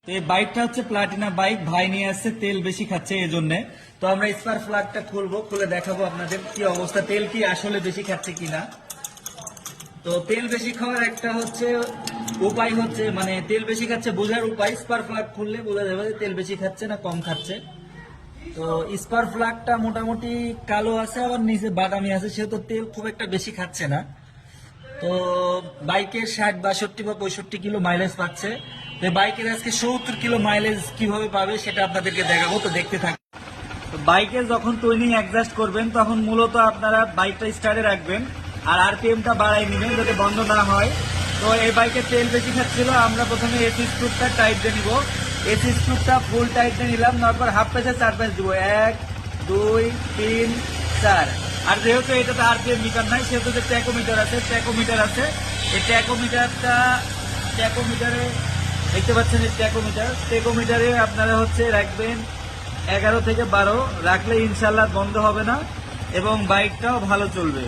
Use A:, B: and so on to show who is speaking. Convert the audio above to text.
A: তো এই বাইকটা হচ্ছে প্লাটিনা বাইক, ভাই নিয়ে আসছে, তেল বেশি খাচ্ছে এই জন্য। তো আমরা স্পার্ক প্লাগটা খুলবো, খুলে দেখাবো আপনাদের কি অবস্থা, তেল কি আসলে বেশি খাচ্ছে কিনা। তো তেল বেশি খাওয়ার একটা হচ্ছে উপায় হচ্ছে, মানে তেল বেশি খাচ্ছে বোঝার উপায়, স্পার্ক প্লাগ খুললে বোঝা যাবে যে তেল বেশি খাচ্ছে না কম খাচ্ছে। তো স্পার্ক প্লাগটা মোটামুটি কালো আছে, আবার নিচে বাদামি আছে, সেহেতু তেল খুব একটা বেশি খাচ্ছে না। তো বাইকের 60, 62 বা 65 কিলো মাইলেজ পাচ্ছে। তো বাইকের আজকে 70 কিলো মাইলেজ কিভাবে পাবে সেটা আপনাদেরকে দেখাবো, তো দেখতে থাকুন। তো বাইকে যখন টুইনিং অ্যাডজাস্ট করবেন তখন মূলত আপনারা বাইকটা স্টার্টে রাখবেন আর আরপিএমটা বাড়াই নেবেন যাতে বন্ধ না হয়। তো এই বাইকে তেল বেশি খাচ্ছিল, আমরা প্রথমে এসি স্ক্রুটা টাইট দিয়ে নিব। এসি স্ক্রুটা ফুল টাইট দিয়ে নিলাম, তারপর হাফ প্রেসে 4 প্রেস দিব, 1 2 3 4। আর যেহেতু এটাতে আরপিএম মিটার নাই, সেহেতু যে ট্যাকোমিটার আছে, এই ট্যাকোমিটারে দেখতে পাচ্ছেন, এই ট্যাকোমিটারে আপনারা হচ্ছে রাখবেন 11 থেকে 12, রাখলে ইনশাল্লাহ বন্ধ হবে না এবং বাইকটাও ভালো চলবে।